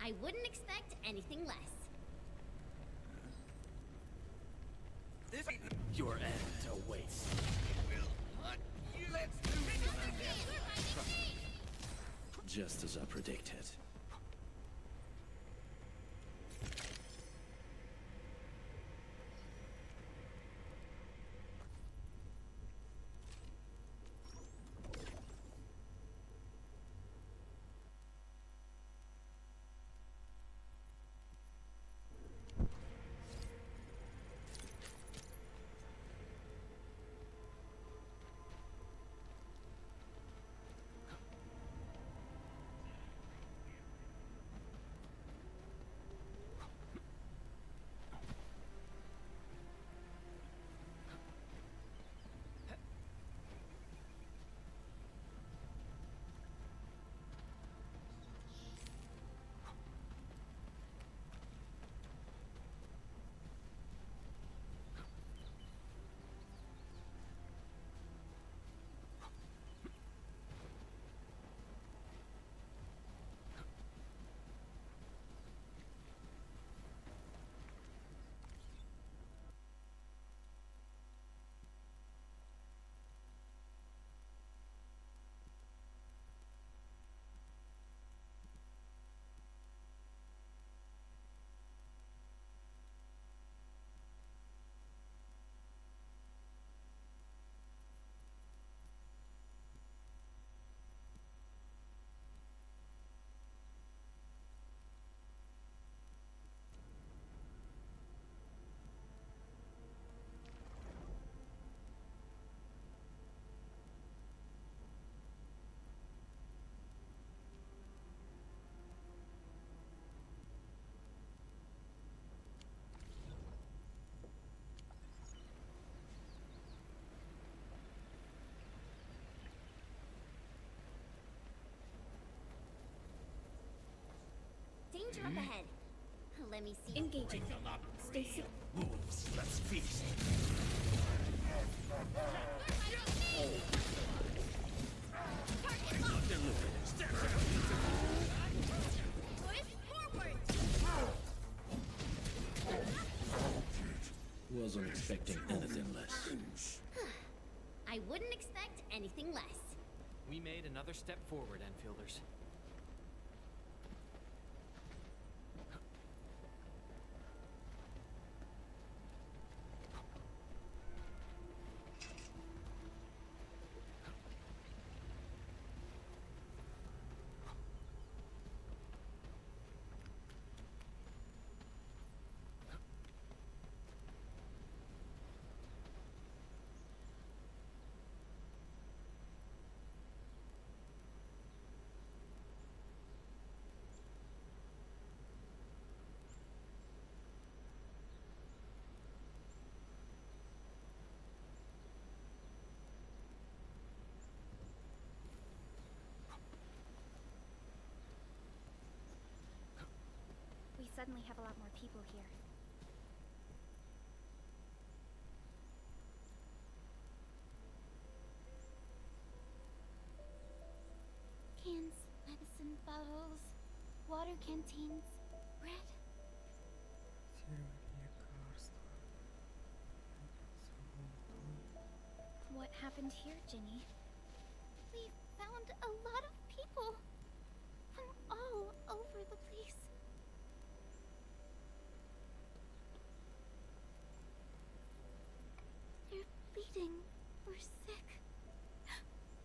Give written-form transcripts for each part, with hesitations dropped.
I wouldn't expect anything less. Your end awaits. Let's do Just as I predicted. Danger up ahead. Let me see. Engaging. Stacy. Wolves, let's feast. Wasn't expecting anything less. I wouldn't expect anything less. We made another step forward, Enfielders. We suddenly have a lot more people here. Cans, medicine bottles, water canteens, bread. What happened here, Ginny? We found a lot of people from all over the place. They're bleeding or sick.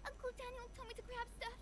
Uncle Daniel told me to grab stuff.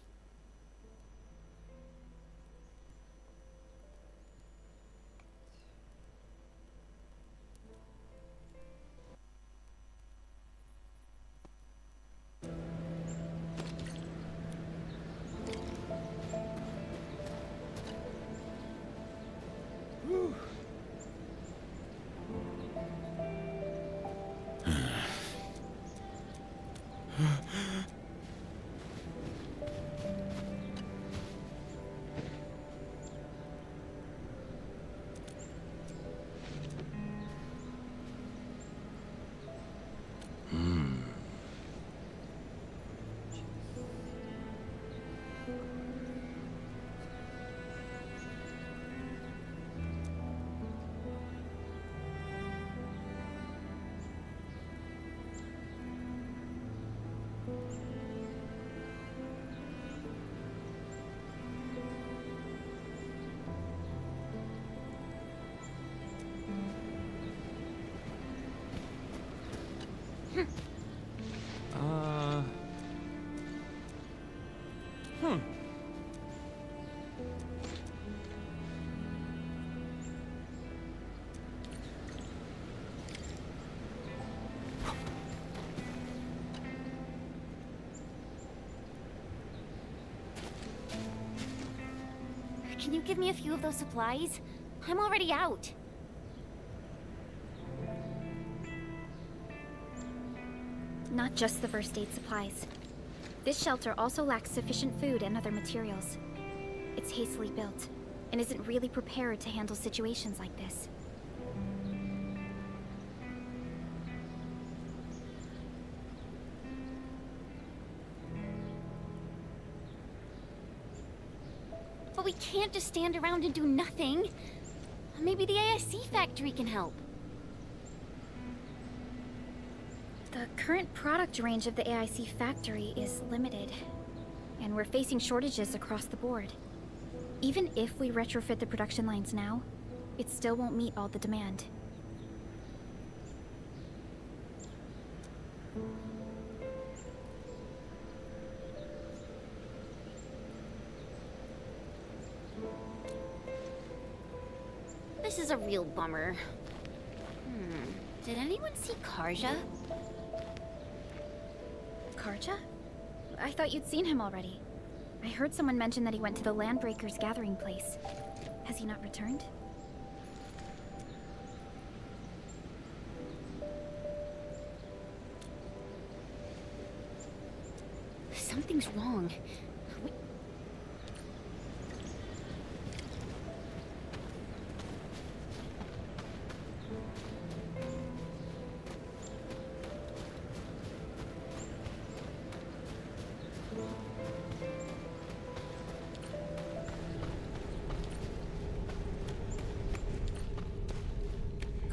Can you give me a few of those supplies? I'm already out. Not just the first aid supplies. This shelter also lacks sufficient food and other materials. It's hastily built, and isn't really prepared to handle situations like this. But we can't just stand around and do nothing. Maybe the AIC factory can help. The current product range of the AIC factory is limited, and we're facing shortages across the board. Even if we retrofit the production lines now, it still won't meet all the demand. This is a real bummer. Did anyone see Karja? Karja? I thought you'd seen him already. I heard someone mention that he went to the Landbreakers gathering place. Has he not returned? Something's wrong.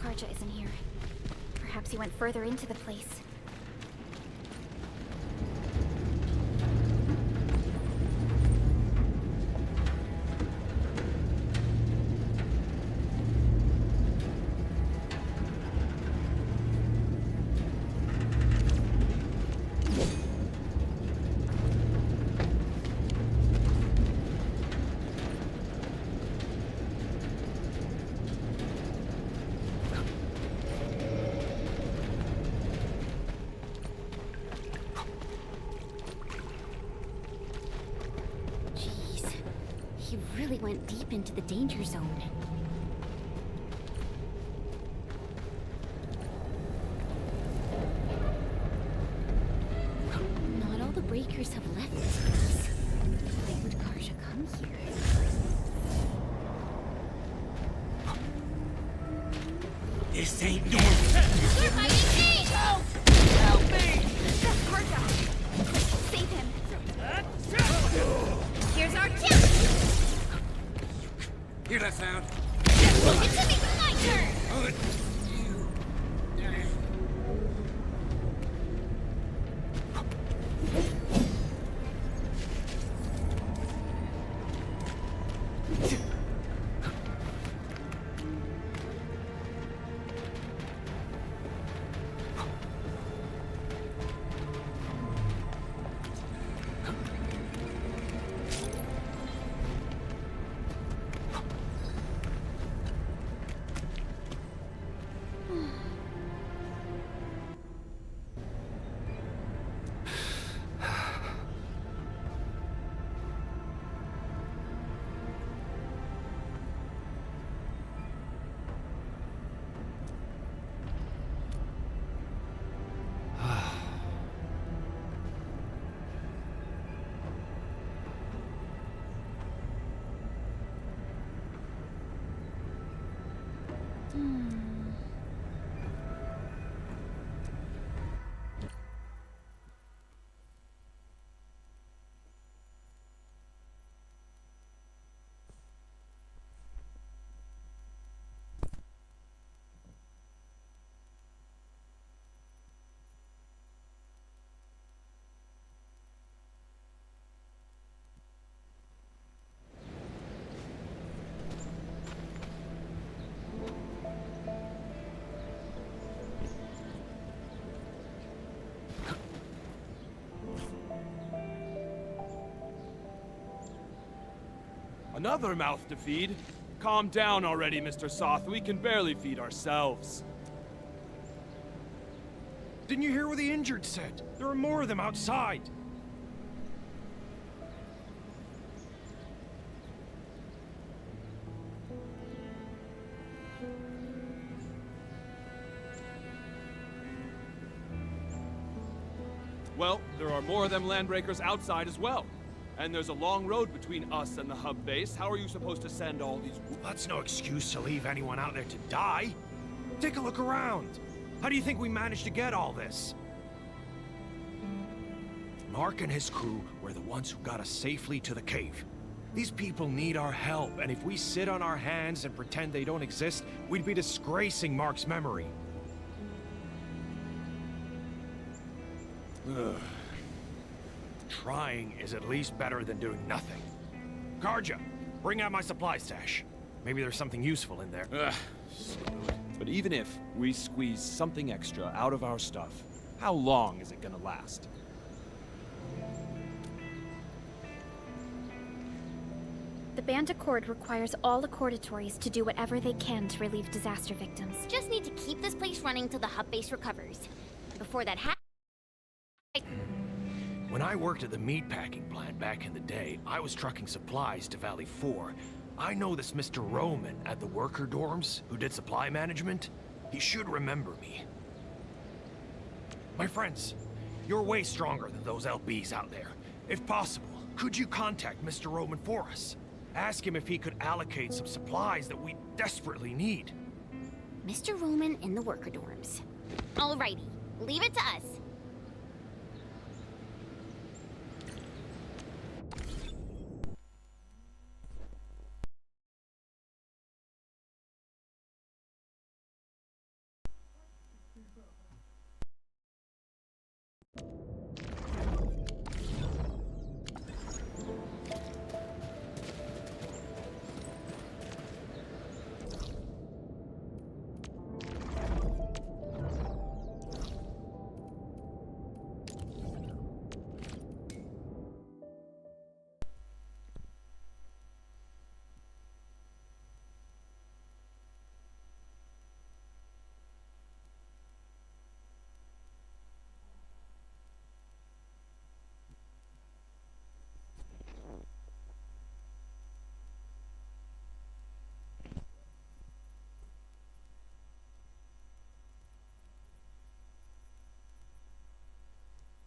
Karja isn't here. Perhaps he went further into the place. Really went deep into the danger zone. Not all the breakers have left this place. Why would Karja come here? This ain't normal. You're fighting me! Help! Help me! That's Karja! Save him! Here's our kill! Hear that sound? It's to me, my turn! Hold it. Another mouth to feed? Calm down already, Mr. Soth. We can barely feed ourselves. Didn't you hear what the injured said? There are more of them outside. Well, there are more of them landbreakers outside as well. And there's a long road between us and the hub base. How are you supposed to send all these... That's no excuse to leave anyone out there to die. Take a look around. How do you think we managed to get all this? Mark and his crew were the ones who got us safely to the cave. These people need our help, and if we sit on our hands and pretend they don't exist, we'd be disgracing Mark's memory. Ugh. Trying is at least better than doing nothing. Karja, bring out my supply stash. Maybe there's something useful in there. Ugh, screwed. But even if we squeeze something extra out of our stuff, how long is it gonna last? The Band Accord requires all Accordatories to do whatever they can to relieve disaster victims. Just need to keep this place running till the hub base recovers. Before that happens... When I worked at the meatpacking plant back in the day, I was trucking supplies to Valley 4. I know this Mr. Roman at the worker dorms who did supply management. He should remember me. My friends, you're way stronger than those LBs out there. If possible, could you contact Mr. Roman for us? Ask him if he could allocate some supplies that we desperately need. Mr. Roman in the worker dorms. Alrighty, leave it to us.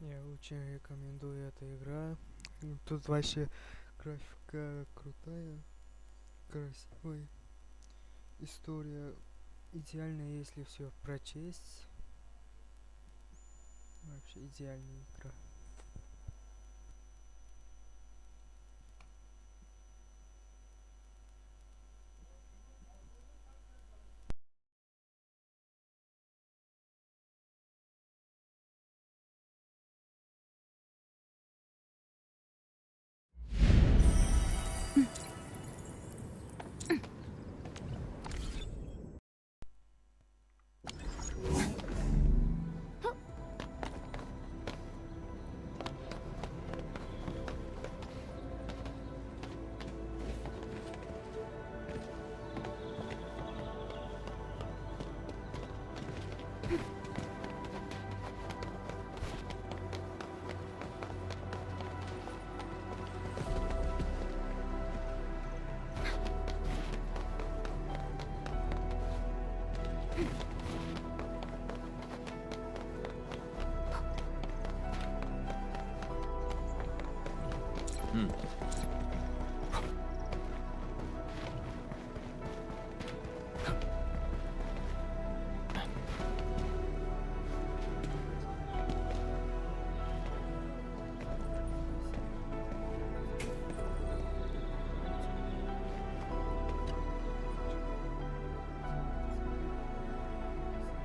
Я очень рекомендую эту игра. Тут вообще графика крутая, красивая. История идеальная, если все прочесть. Вообще идеальная игра.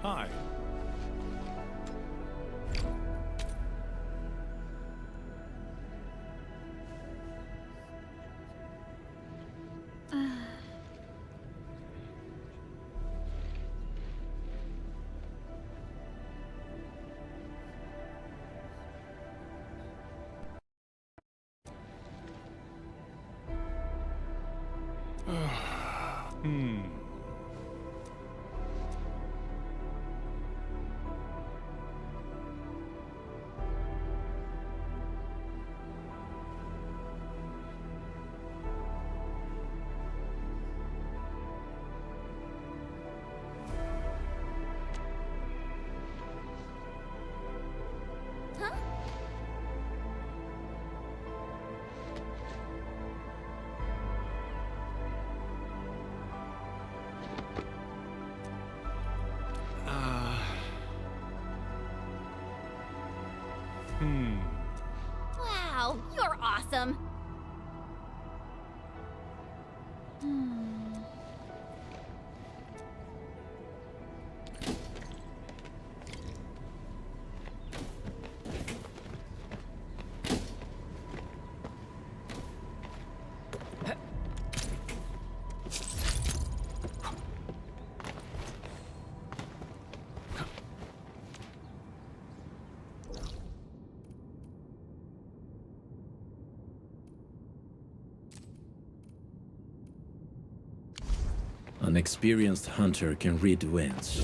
Hi. Huh? awesome. An experienced hunter can read winds.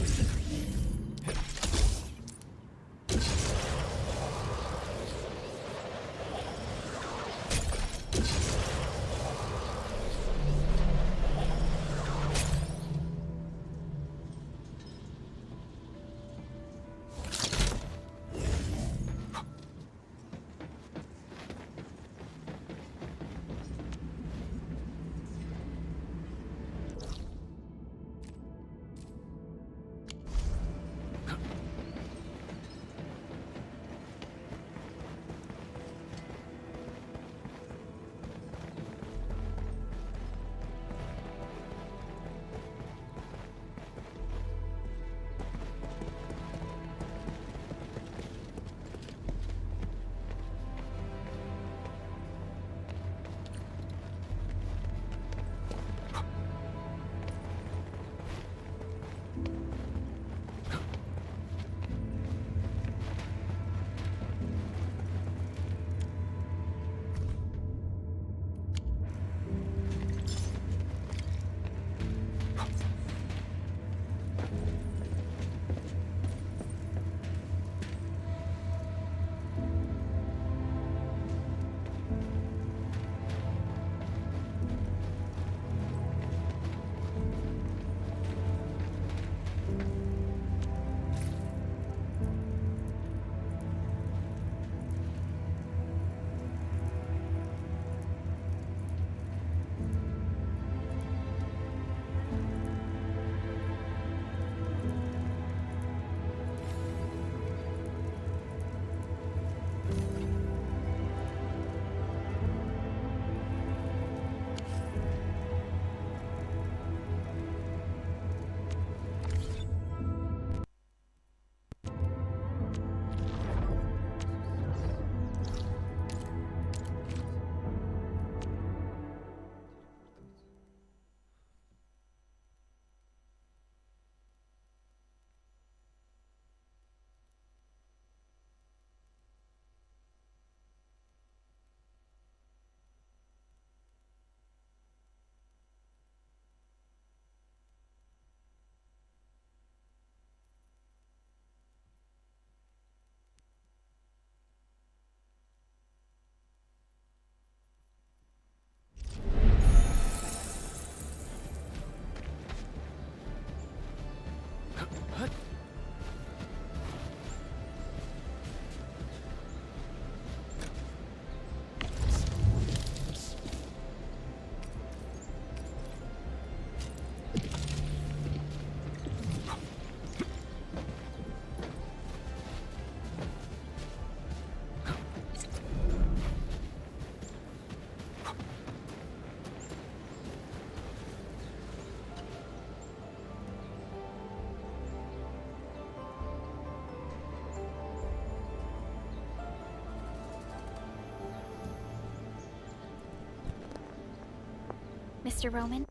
Mr. Roman?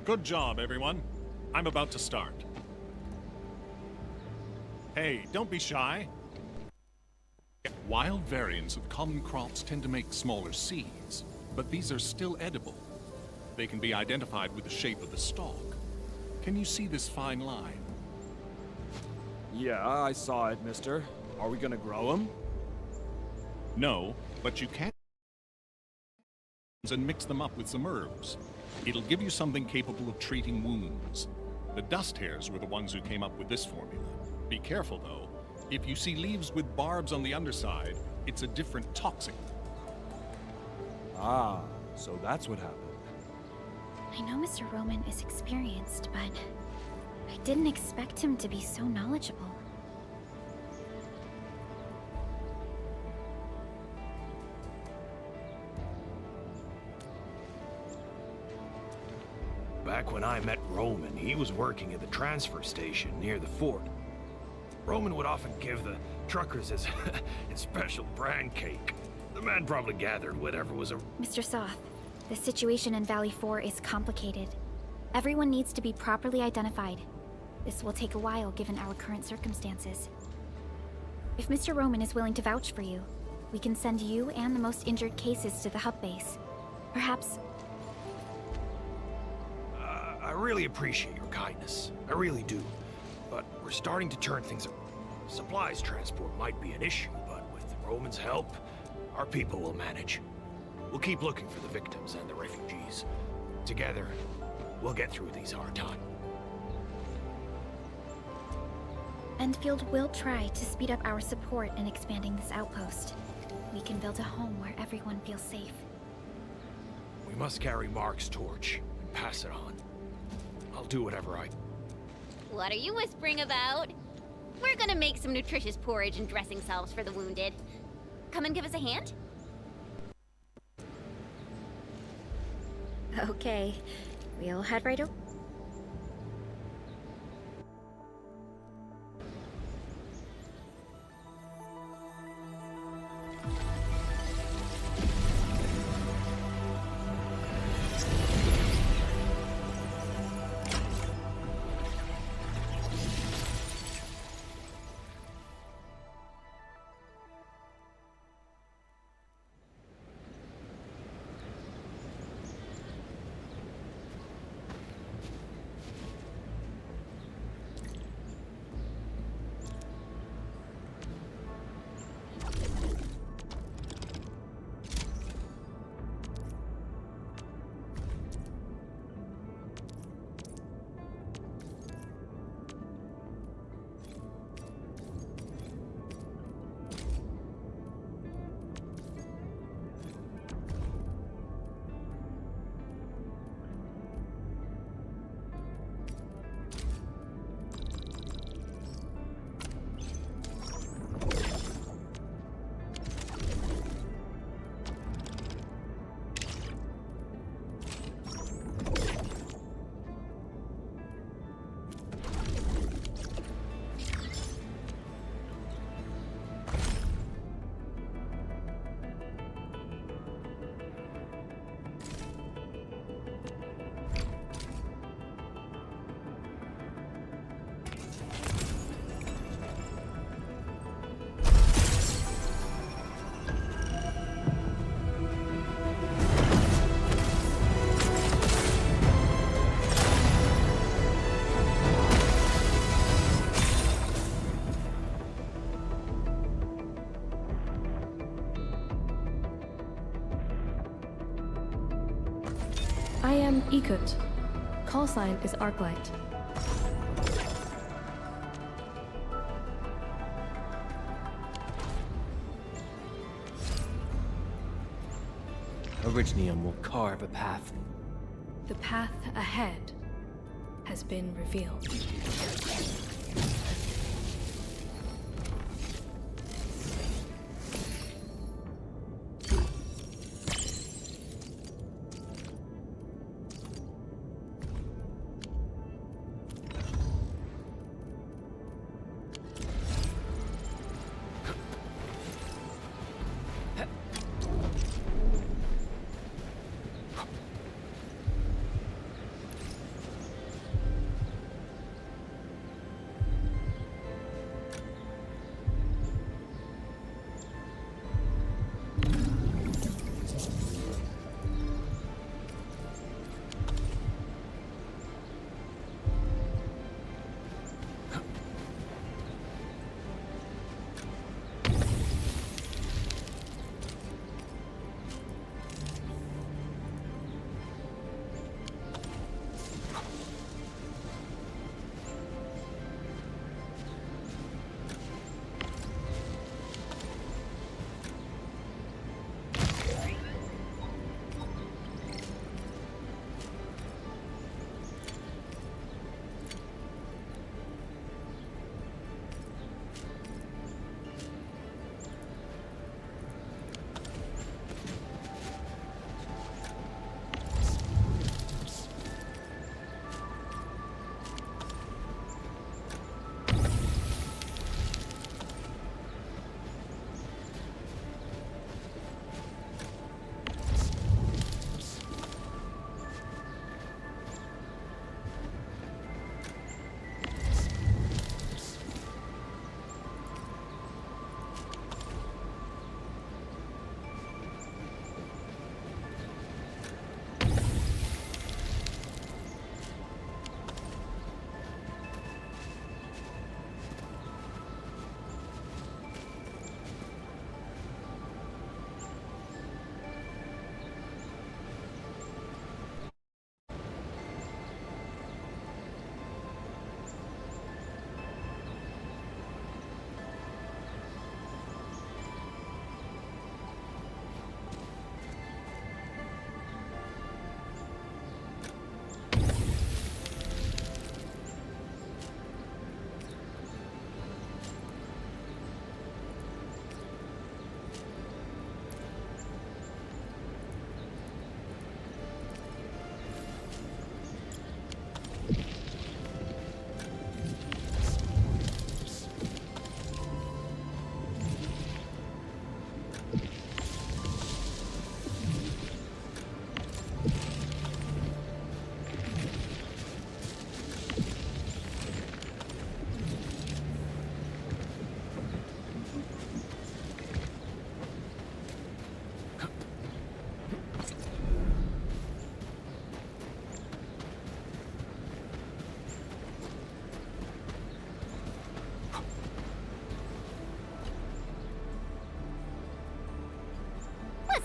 Good job, everyone. I'm about to start. Hey, don't be shy. Wild variants of common crops tend to make smaller seeds, but these are still edible. They can be identified with the shape of the stalk. Can you see this fine line? Yeah, I saw it, mister. Are we gonna grow them? No, but you can and mix them up with some herbs. It'll give you something capable of treating wounds. The dust hares were the ones who came up with this formula. Be careful, though. If you see leaves with barbs on the underside, it's a different toxic. Ah, So that's what happened. I know Mr. Roman is experienced, but I didn't expect him to be so knowledgeable. Back when I met Roman, he was working at the transfer station near the fort. Roman would often give the truckers his, his special brand cake. The man probably gathered whatever was a... Mr. Soth, the situation in Valley 4 is complicated. Everyone needs to be properly identified. This will take a while given our current circumstances. If Mr. Roman is willing to vouch for you, we can send you and the most injured cases to the hub base. Perhaps... I really appreciate your kindness. I really do. But we're starting to turn things up. Supplies transport might be an issue, but with Roman's help, our people will manage. We'll keep looking for the victims and the refugees. Together, we'll get through these hard times. Enfield will try to speed up our support in expanding this outpost. We can build a home where everyone feels safe. We must carry Mark's torch and pass it on. I'll do whatever I... What are you whispering about? We're gonna make some nutritious porridge and dressing salves for the wounded. Come and give us a hand? Okay, we'll head right over. I am Ikut. Call sign is Arklight. Orignium will carve a path. The path ahead has been revealed.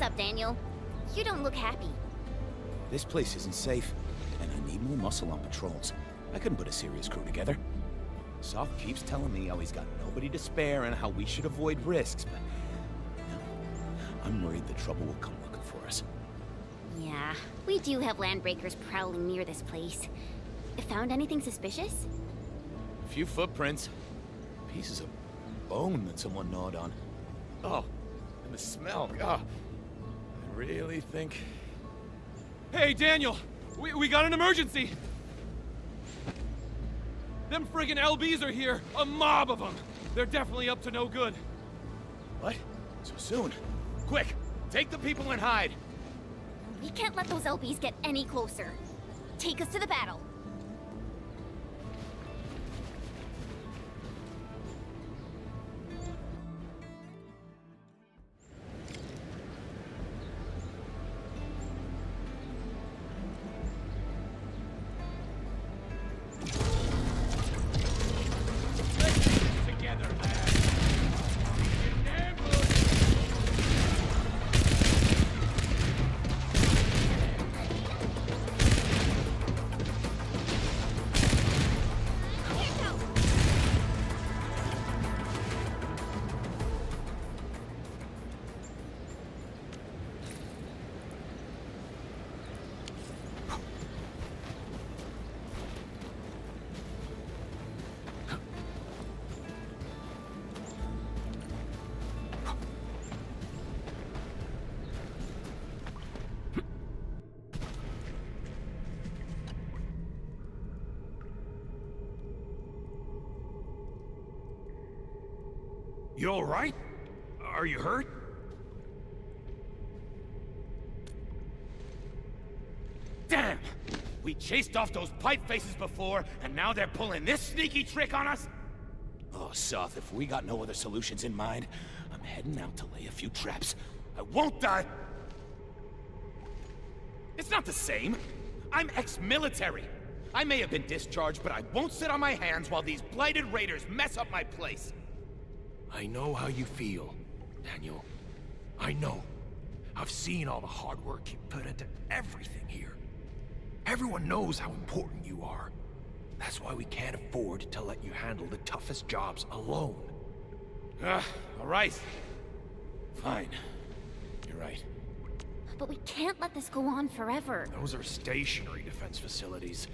What's up, Daniel? You don't look happy. This place isn't safe, and I need more muscle on patrols. I couldn't put a serious crew together. Soft keeps telling me how he's got nobody to spare and how we should avoid risks, but... no, I'm worried the trouble will come looking for us. Yeah, we do have landbreakers prowling near this place. Found anything suspicious? A few footprints. Pieces of bone that someone gnawed on. Oh, and the smell. Oh, I really think... Hey, Daniel! We got an emergency! Them friggin' LBs are here! A mob of them! They're definitely up to no good. What? So soon? Quick! Take the people and hide! We can't let those LBs get any closer. Take us to the battle. You all right? Are you hurt? Damn! We chased off those pipe faces before, and now they're pulling this sneaky trick on us? Oh, Soth, if we got no other solutions in mind, I'm heading out to lay a few traps. I won't die! It's not the same. I'm ex-military. I may have been discharged, but I won't sit on my hands while these blighted raiders mess up my place. I know how you feel, Daniel. I know. I've seen all the hard work you put into everything here. Everyone knows how important you are. That's why we can't afford to let you handle the toughest jobs alone. All right. Fine. You're right. But we can't let this go on forever. Those are stationary defense facilities.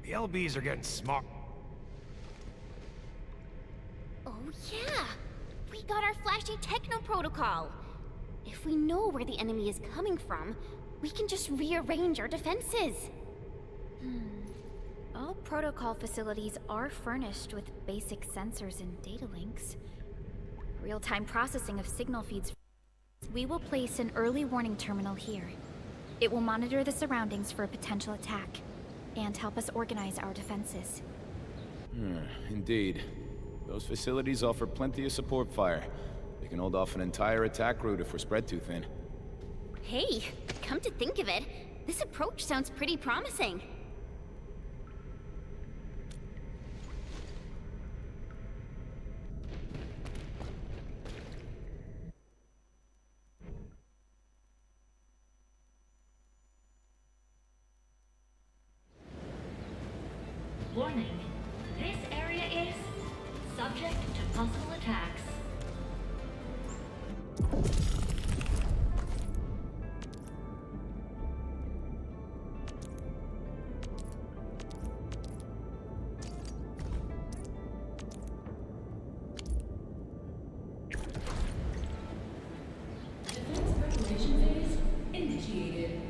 The LBs are getting smart. Oh yeah! We got our flashy techno protocol. If we know where the enemy is coming from, we can just rearrange our defenses. All protocol facilities are furnished with basic sensors and data links. Real-time processing of signal feeds. We will place an early warning terminal here. It will monitor the surroundings for a potential attack and help us organize our defenses. Indeed. Those facilities offer plenty of support fire. They can hold off an entire attack route if we're spread too thin. Hey, come to think of it, this approach sounds pretty promising. Warning. This area is subject to possible attacks. Defense preparation phase initiated.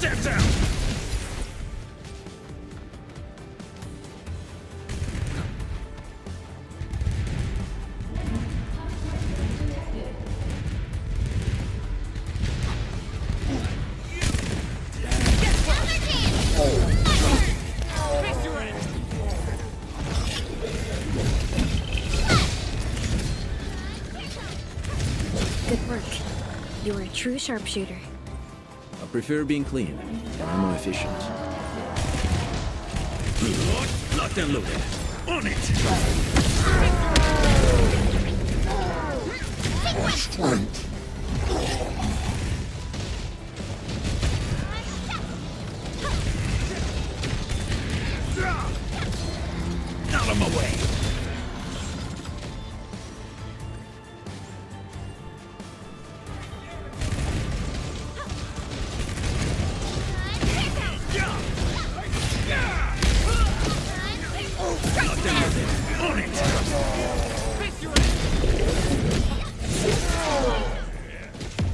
Stand down! true sharpshooter. I prefer being clean, ammo efficient. Locked and loaded. On it! Out of my way!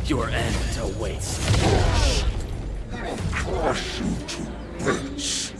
Your end awaits. Crush you to bits.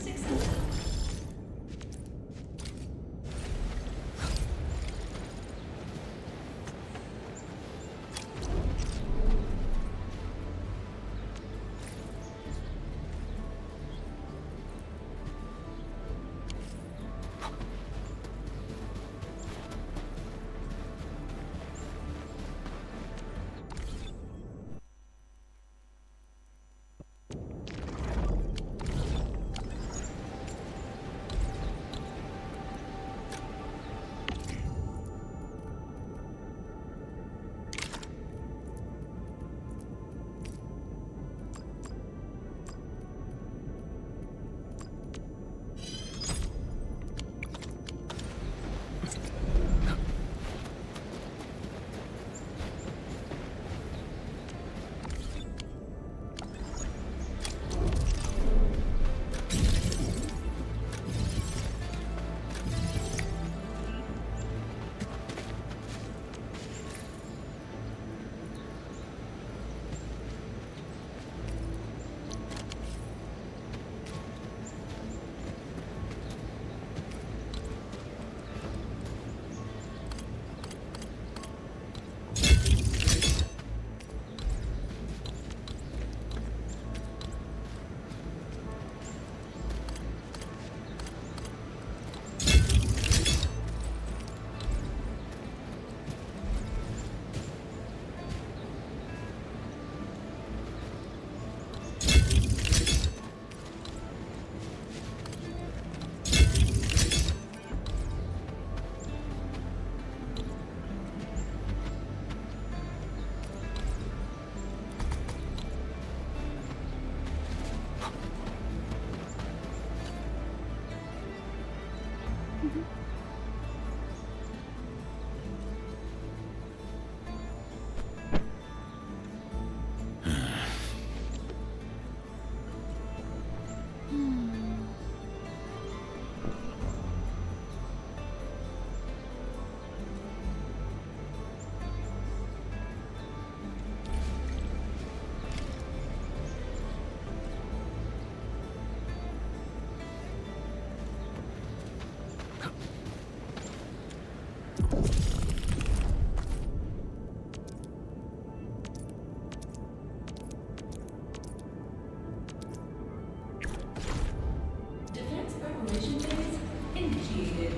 Defense preparation phase initiated.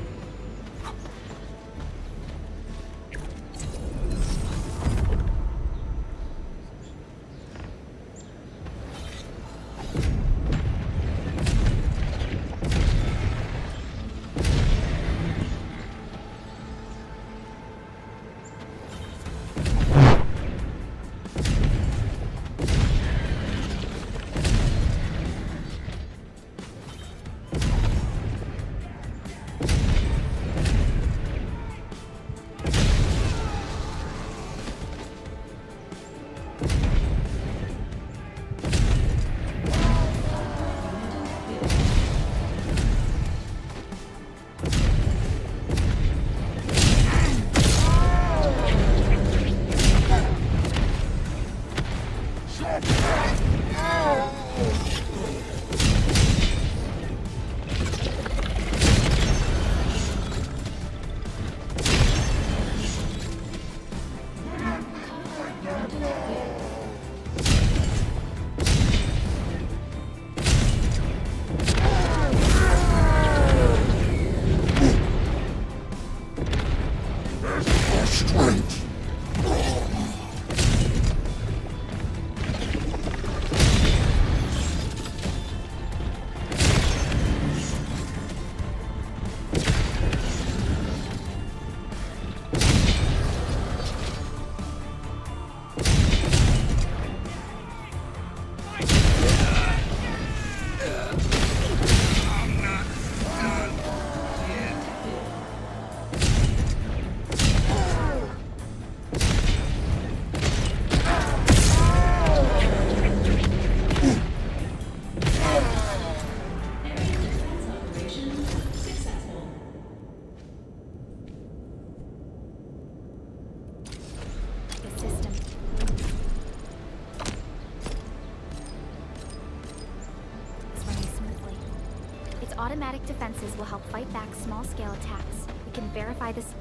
automatic defenses will help fight back small-scale attacks. We can verify this.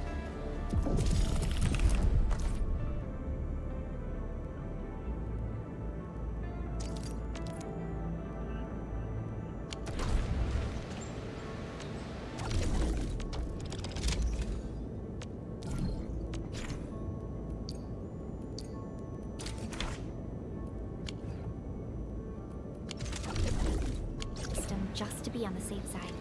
Just to be on the safe side.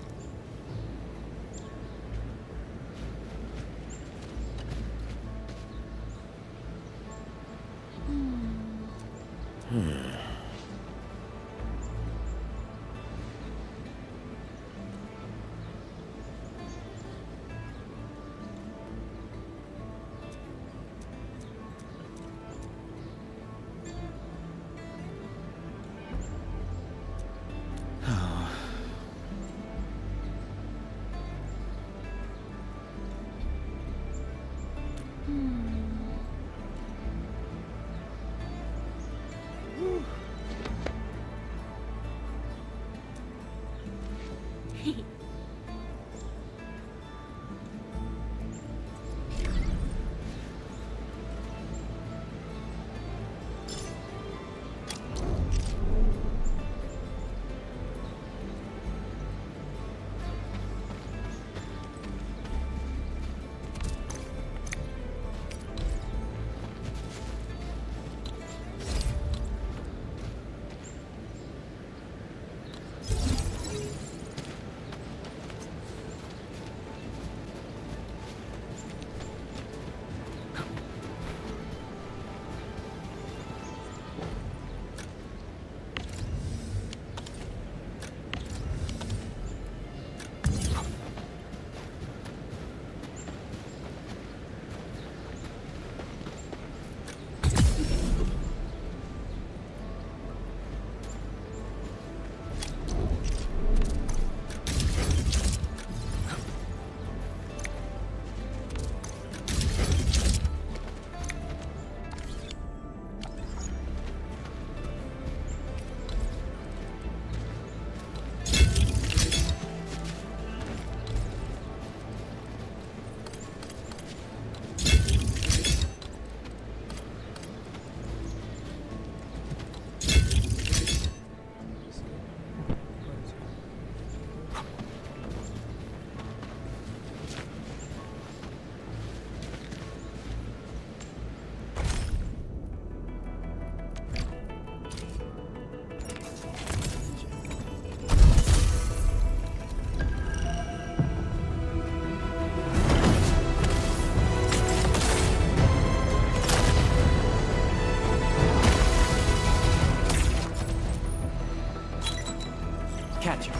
Catch her.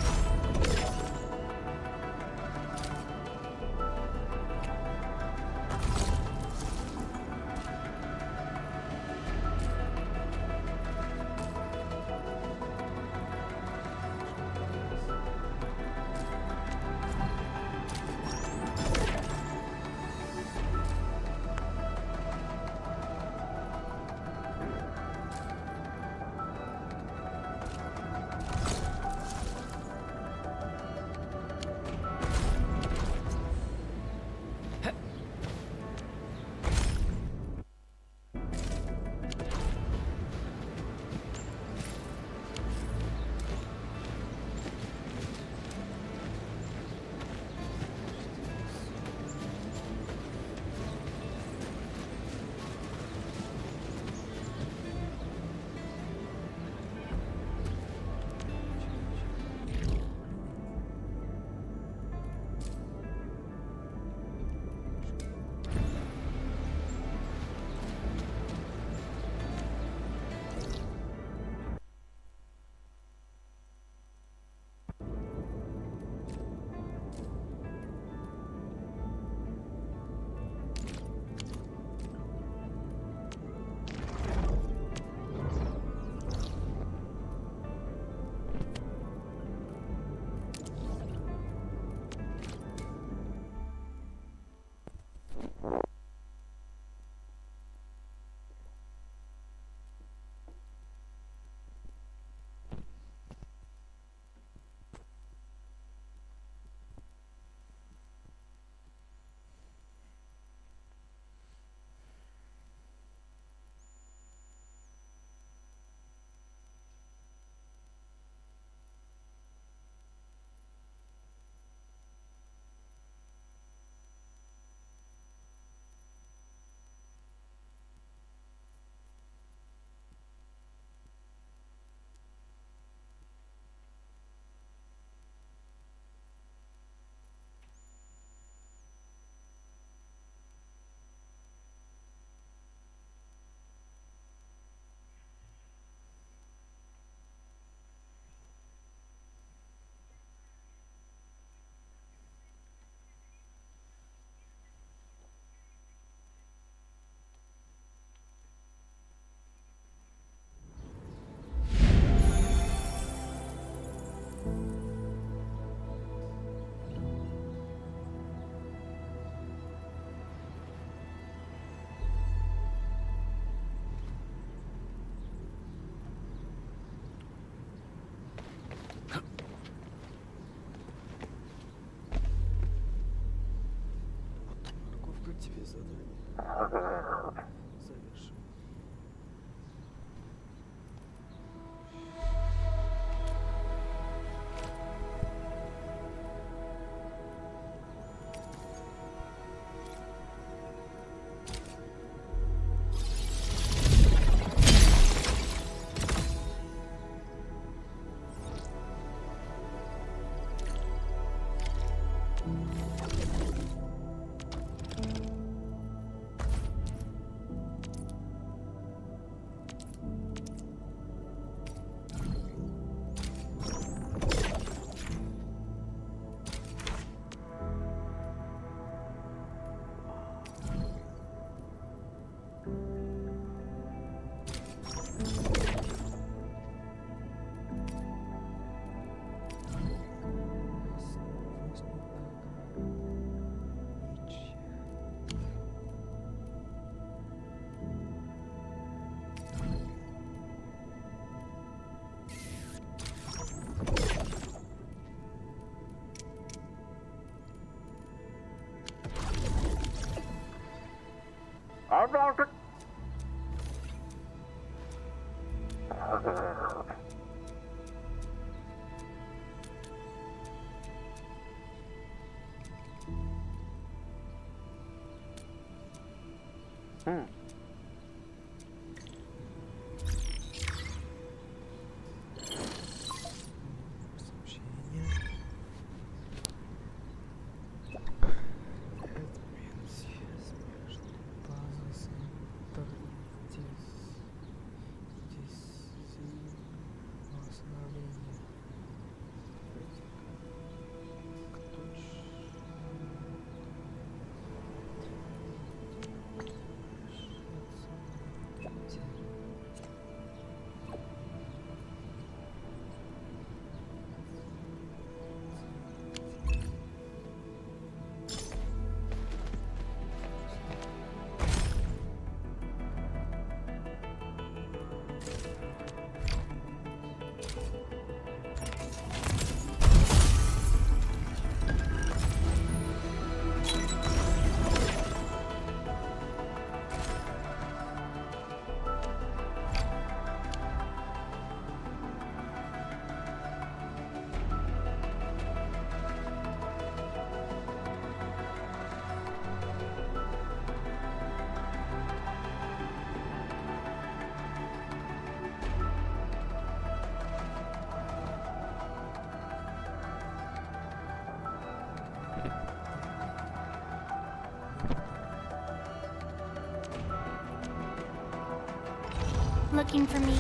Looking for me?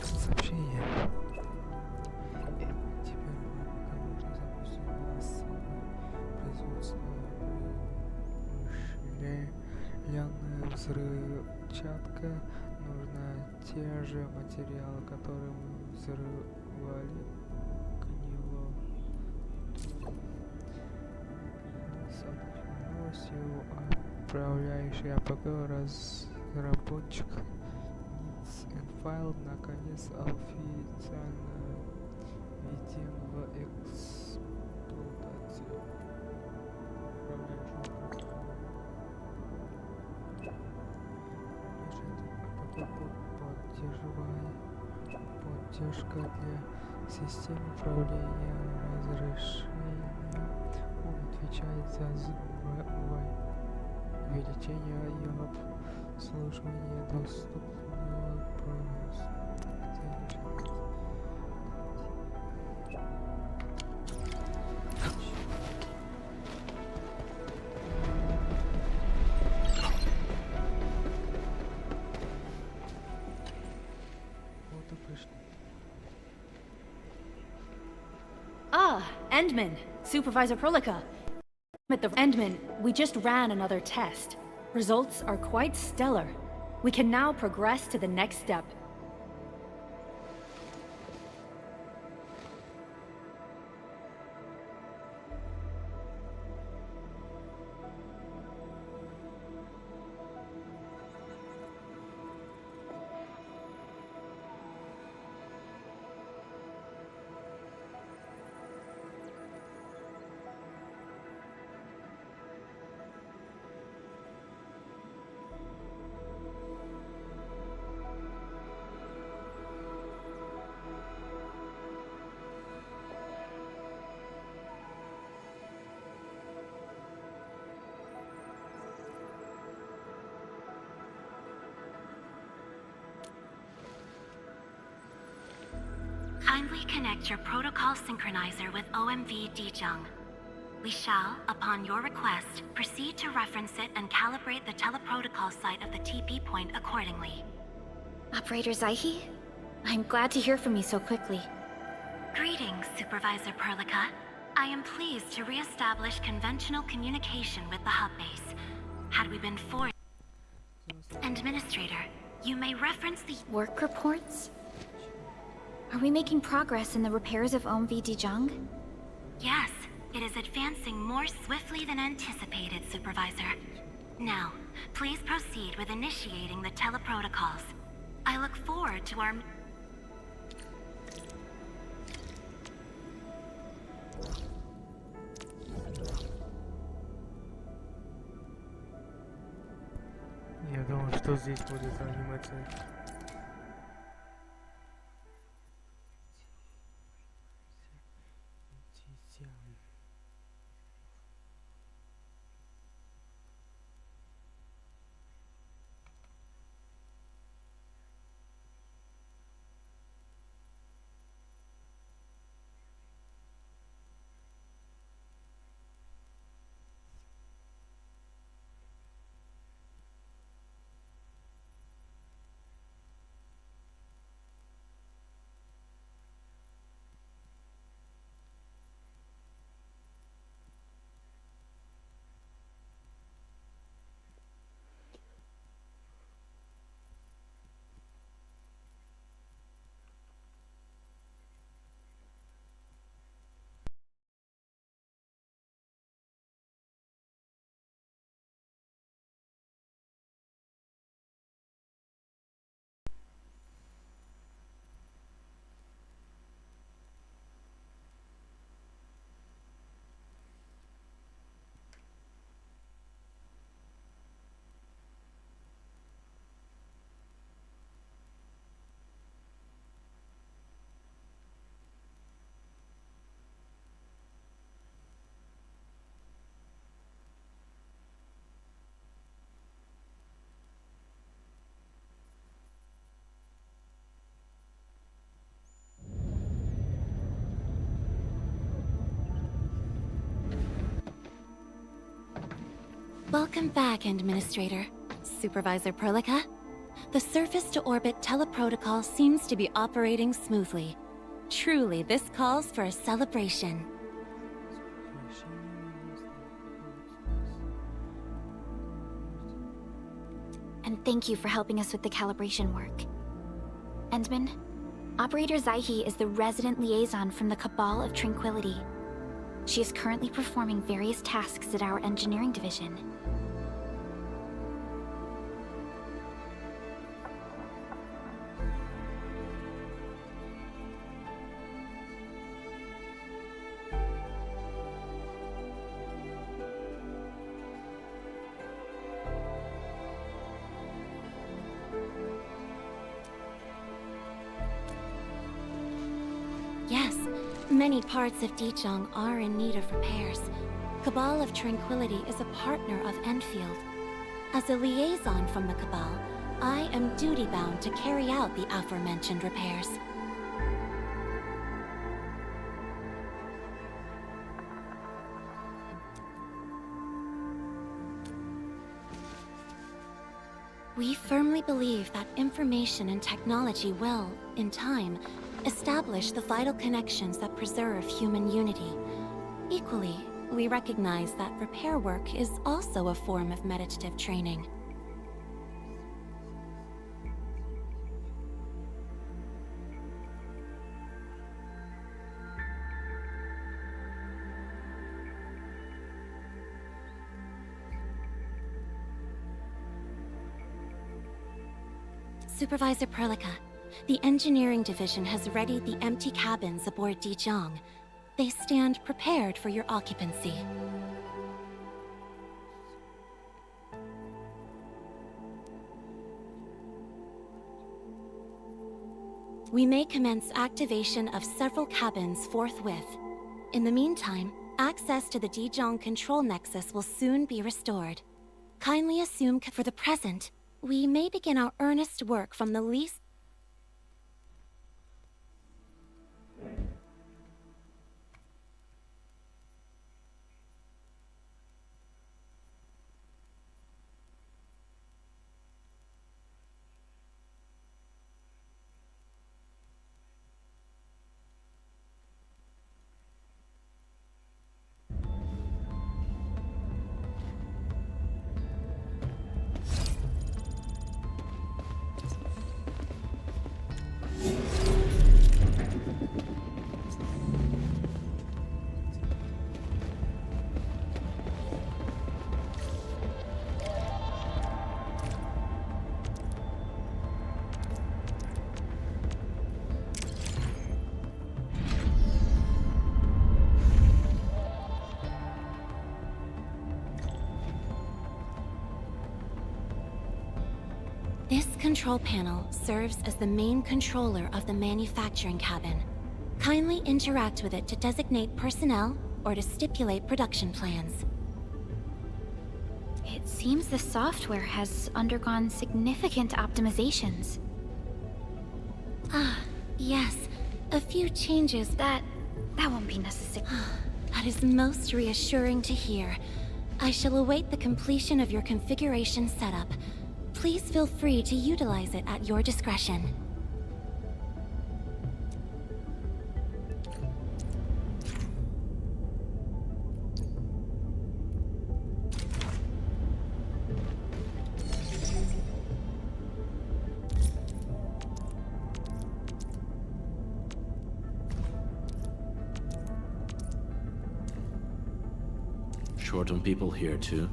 Сообщение. Теперь можно запустить массовое производство мышленной взрывчатка. Нужно те же материалы, которые мы взрывали. Гнило. Достаточно новостью, отправляющий АПГ разработчик Arknights End Field наконец официально введен в эксплуатацию. Поддержка для систем управления разрешения. Он отвечает за увеличение и обслуживание доступного прогресса. Ah, Endman, Supervisor Prolica. Endman, we just ran another test. Results are quite stellar. We can now progress to the next step. Kindly connect your protocol synchronizer with OMV Dijong. We shall, upon your request, proceed to reference it and calibrate the teleprotocol site of the TP point accordingly. Operator Zaihi? I'm glad to hear from you so quickly. Greetings, Supervisor Perlica. I am pleased to re-establish conventional communication with the hub base. Had we been forced... Administrator, you may reference the... Work reports? Are we making progress in the repairs of OMV Dijong? Yes, it is advancing more swiftly than anticipated, Supervisor. Now, please proceed with initiating the teleprotocols. I look forward to our... Я думаю, что здесь будет анимация. Welcome back, Administrator. Supervisor Perlica. The surface-to-orbit teleprotocol seems to be operating smoothly. Truly, this calls for a celebration. And thank you for helping us with the calibration work. Endman, Operator Zaihi is the resident liaison from the Cabal of Tranquility. She is currently performing various tasks at our engineering division. Yes, many parts of Dijong are in need of repairs. Cabal of Tranquility is a partner of End Field. As a liaison from the Cabal, I am duty-bound to carry out the aforementioned repairs. We firmly believe that information and technology will, in time, establish the vital connections that preserve human unity. Equally, we recognize that repair work is also a form of meditative training. Supervisor Perlica, the engineering division has readied the empty cabins aboard Dijong. They stand prepared for your occupancy. We may commence activation of several cabins forthwith. In the meantime, access to the Dijong control nexus will soon be restored. Kindly assume for the present, we may begin our earnest work from the least... control panel serves as the main controller of the manufacturing cabin. Kindly interact with it to designate personnel or to stipulate production plans. It seems the software has undergone significant optimizations. Ah, yes. A few changes. That won't be necessary. That is most reassuring to hear. I shall await the completion of your configuration setup. Please feel free to utilize it at your discretion. Short on people here too.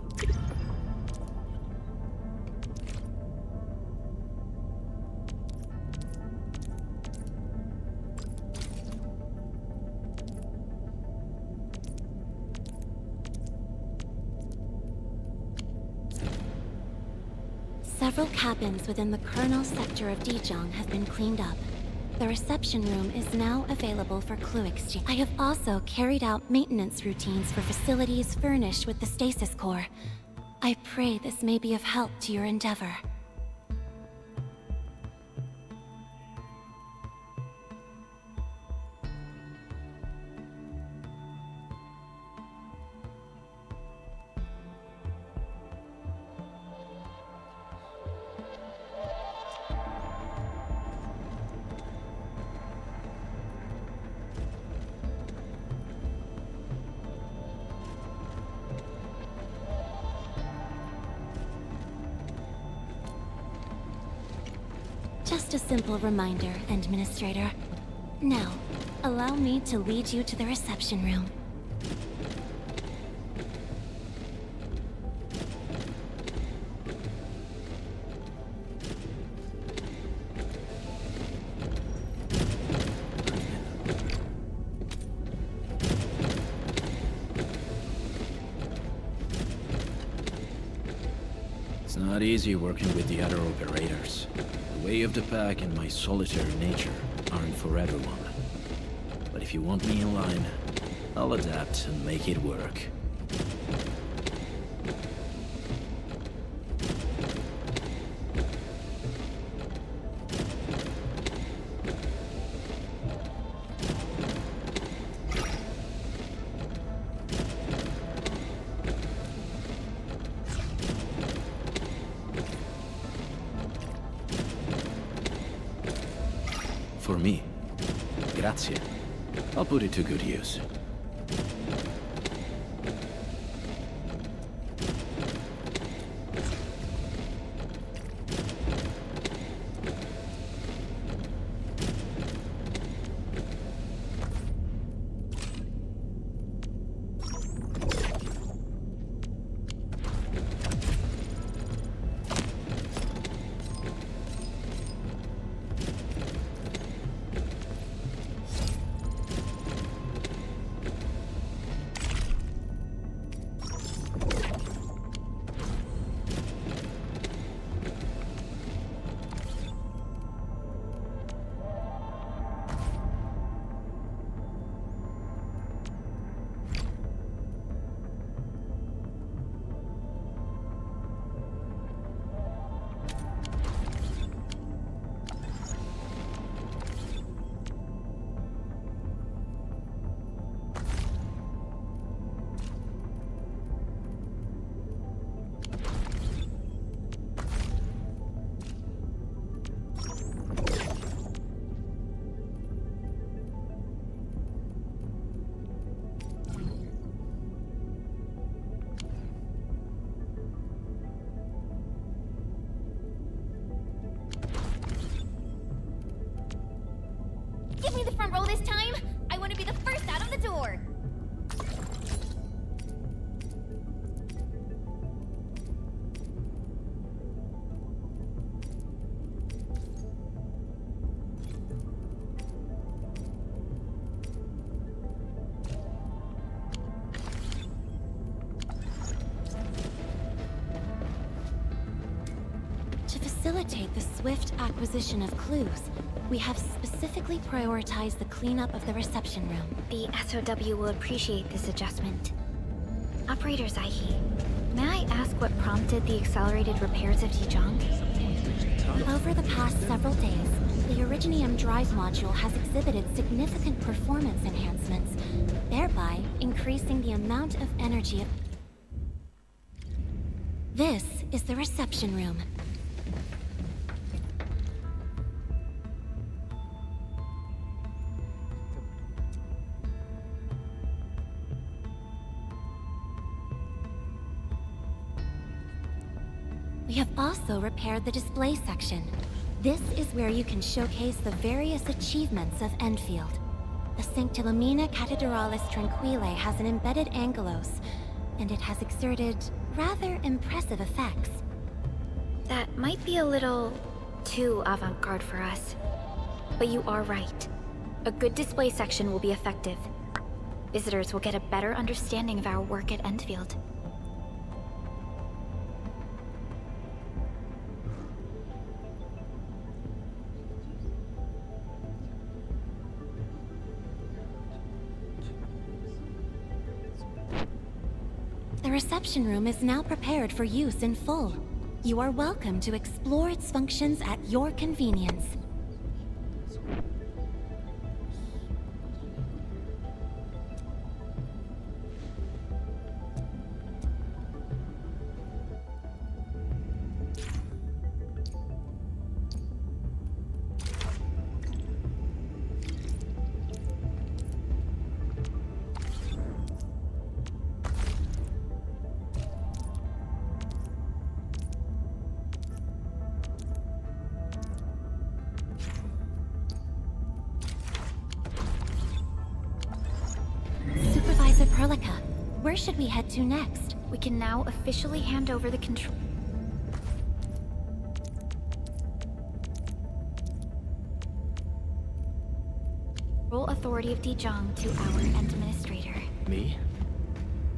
Several cabins within the Kernel sector of Dijiang have been cleaned up. The reception room is now available for clue exchange. I have also carried out maintenance routines for facilities furnished with the stasis core. I pray this may be of help to your endeavor. Just a simple reminder, Administrator. Now, allow me to lead you to the reception room. It's not easy working with the other operators. The way of the pack and my solitary nature aren't for everyone. But if you want me in line, I'll adapt and make it work. For me. Grazie. I'll put it to good use. Give me the front row this time! I want to be the first out of the door! facilitate the swift acquisition of clues, we have specifically prioritized the cleanup of the reception room. The SOW will appreciate this adjustment. Operator Zaihi, may I ask what prompted the accelerated repairs of Dijong? Over the past several days, the Originium drive module has exhibited significant performance enhancements, thereby increasing the amount of energy. This is the reception room. We have also repaired the display section. This is where you can showcase the various achievements of Enfield. The Sanctilumina Cathedralis Tranquille has an embedded angelos, and it has exerted rather impressive effects. That might be a little too avant-garde for us. But you are right. A good display section will be effective. Visitors will get a better understanding of our work at Enfield. The reception room is now prepared for use in full. You are welcome to explore its functions at your convenience. Where should we head to next? We can now officially hand over the control authority of Dijong to our administrator. Me?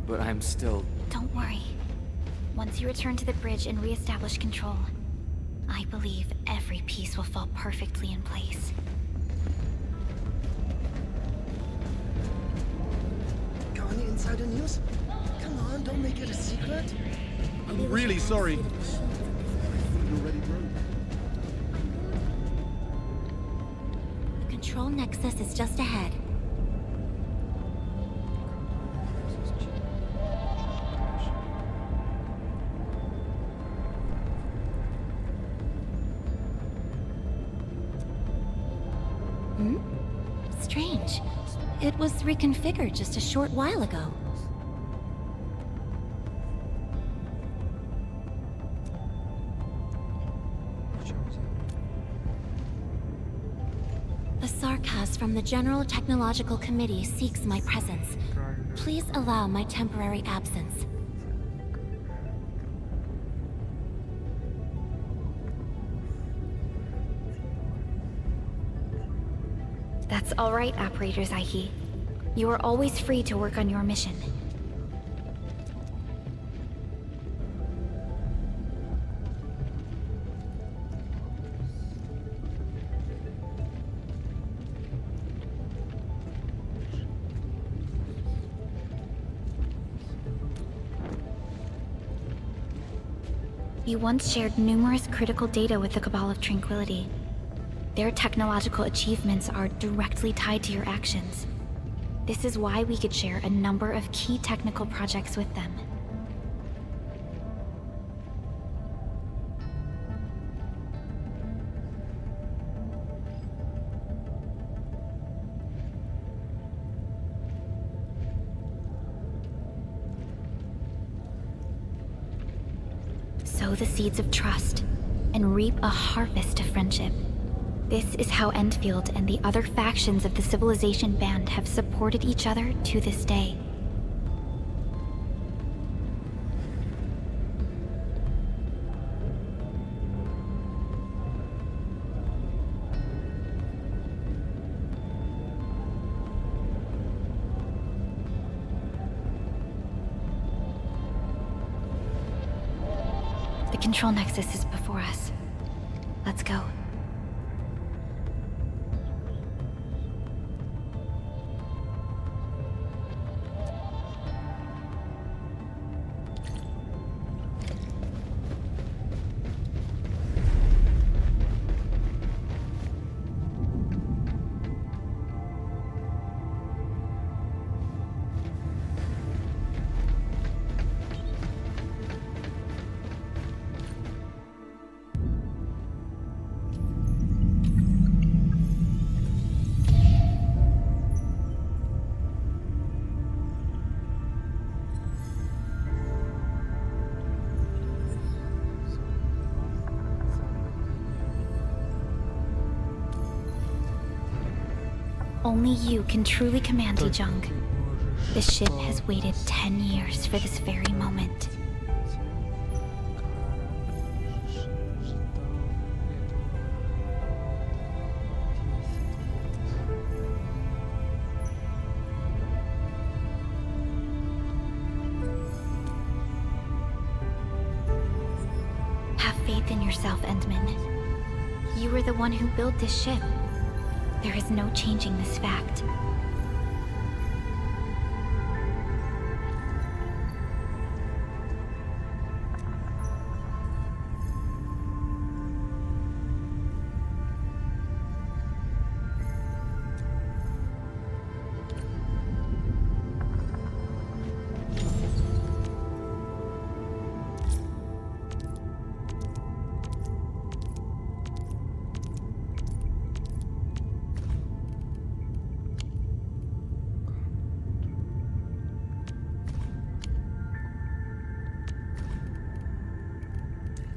But I'm still... Don't worry. Once you return to the bridge and re-establish control, I believe every piece will fall perfectly in place. Got any insider news? Come on, don't make it a secret. I'm really sorry. The control nexus is just ahead. Strange. It was reconfigured just a short while ago. The Sarkaz from the General Technological Committee seeks my presence. Please allow my temporary absence. That's all right, Operator Zaihi. You are always free to work on your mission. You once shared numerous critical data with the Cabal of Tranquility. Their technological achievements are directly tied to your actions. This is why we could share a number of key technical projects with them. Sow the seeds of trust and reap a harvest of friendship. This is how Enfield and the other factions of the Civilization Band have supported each other to this day. The control nexus is before us. Let's go. Only you can truly command Dijong. The ship has waited 10 years for this very moment. Have faith in yourself, Endman. You were the one who built this ship. There is no changing this fact.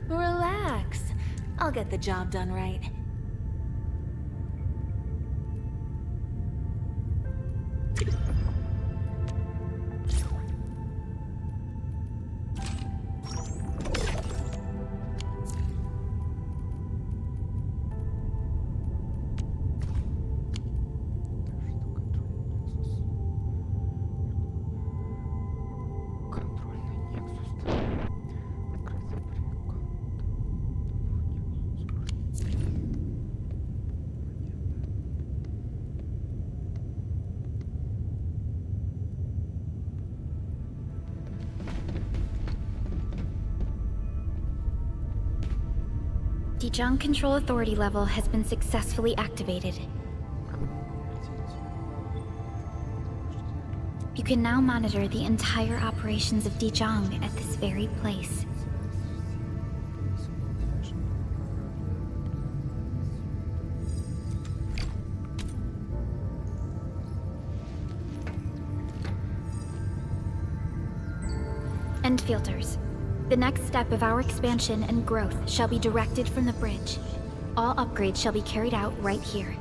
Relax. I'll get the job done right. Dijong Control Authority level has been successfully activated. You can now monitor the entire operations of Dijong at this very place. End filters. The next step of our expansion and growth shall be directed from the bridge. All upgrades shall be carried out right here.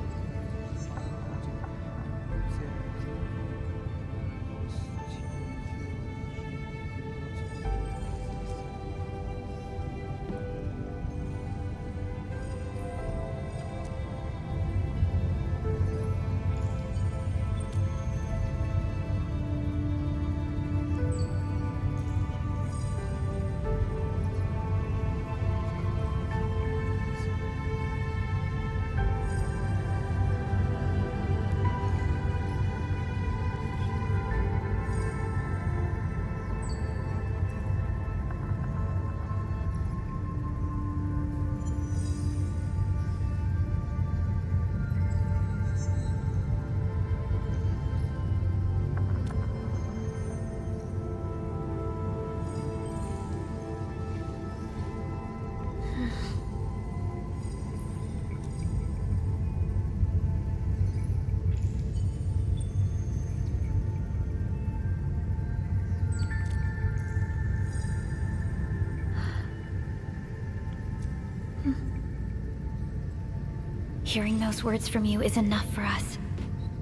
Hearing those words from you is enough for us.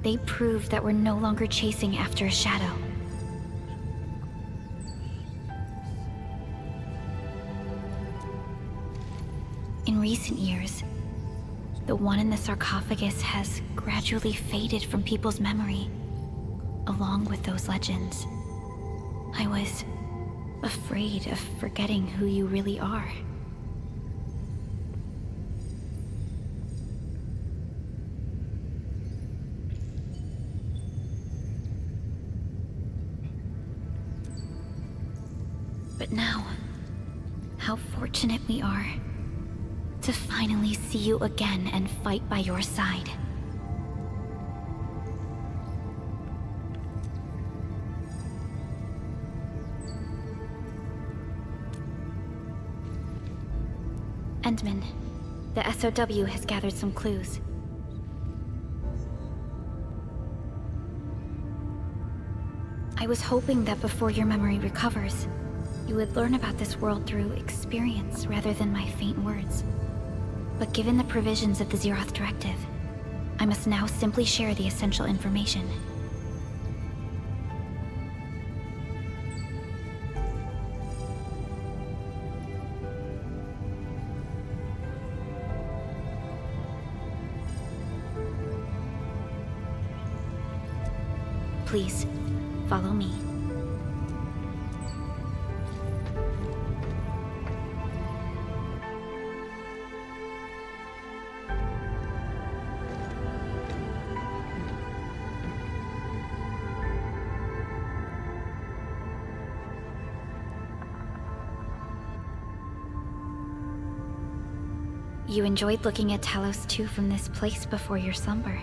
They prove that we're no longer chasing after a shadow. In recent years, the one in the sarcophagus has gradually faded from people's memory, along with those legends. I was afraid of forgetting who you really are. But now, how fortunate we are to finally see you again and fight by your side. Endman, the SOW has gathered some clues. I was hoping that before your memory recovers, you would learn about this world through experience rather than my faint words. But given the provisions of the Zeroth Directive, I must now simply share the essential information. Please, follow me. You enjoyed looking at Talos 2 from this place before your slumber.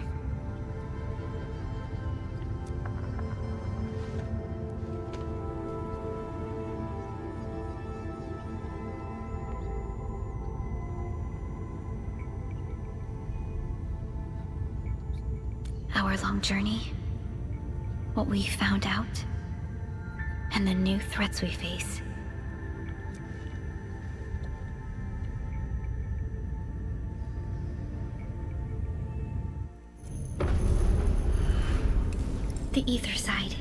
Our long journey, what we found out, and the new threats we face. The Ether Side,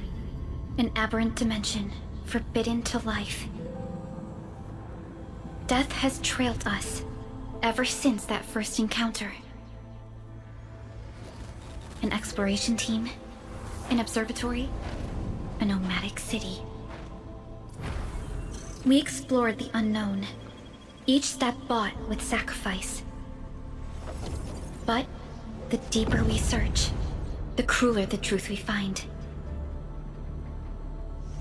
an aberrant dimension forbidden to life. Death has trailed us ever since that first encounter. An exploration team, an observatory, a nomadic city. We explored the unknown, each step bought with sacrifice. But the deeper we search, the crueler the truth we find.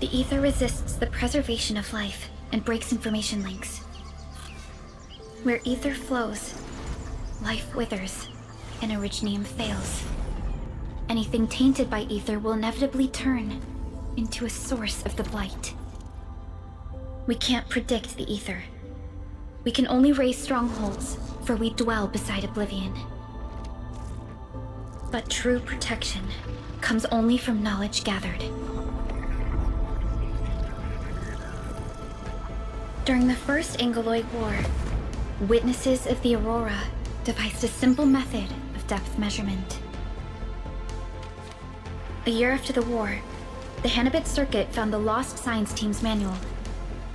The Ether resists the preservation of life and breaks information links. Where Ether flows, life withers, and Originium fails. Anything tainted by Ether will inevitably turn into a source of the Blight. We can't predict the Ether. We can only raise strongholds, for we dwell beside Oblivion. But true protection comes only from knowledge gathered. During the First Angoloid War, witnesses of the Aurora devised a simple method of depth measurement. A year after the war, the Hannibit Circuit found the lost science team's manual.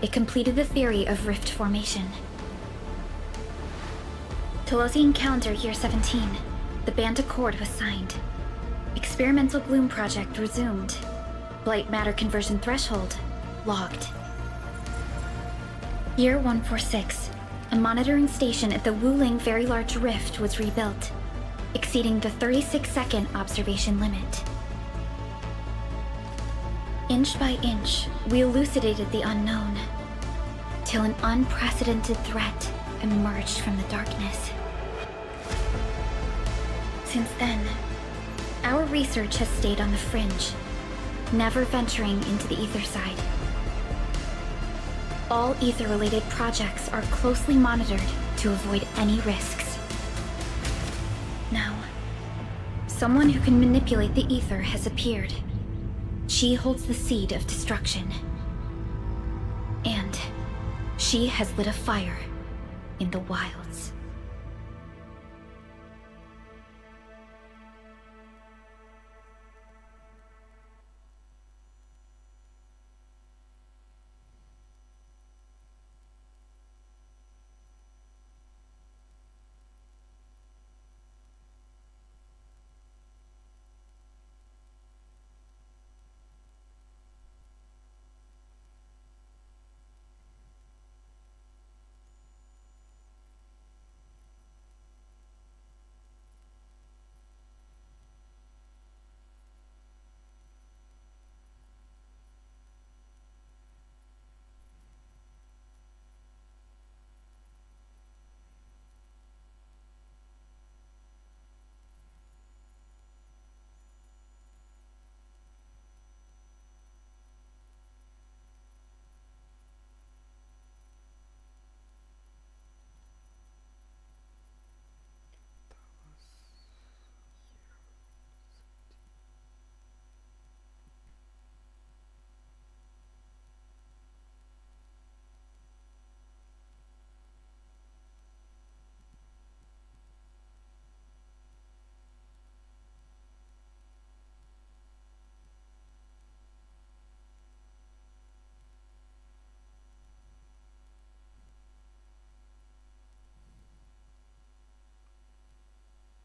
It completed the theory of rift formation. Telosian calendar year 17, the Band Accord was signed. Experimental Gloom project resumed. Blight matter conversion threshold logged. Year 146, a monitoring station at the Wuling Very Large Rift was rebuilt, exceeding the 36-second observation limit. Inch by inch, we elucidated the unknown, till an unprecedented threat emerged from the darkness. Since then, our research has stayed on the fringe, never venturing into the Ether Side. All Ether-related projects are closely monitored to avoid any risks. Now, someone who can manipulate the Ether has appeared. She holds the seed of destruction. And she has lit a fire in the wilds.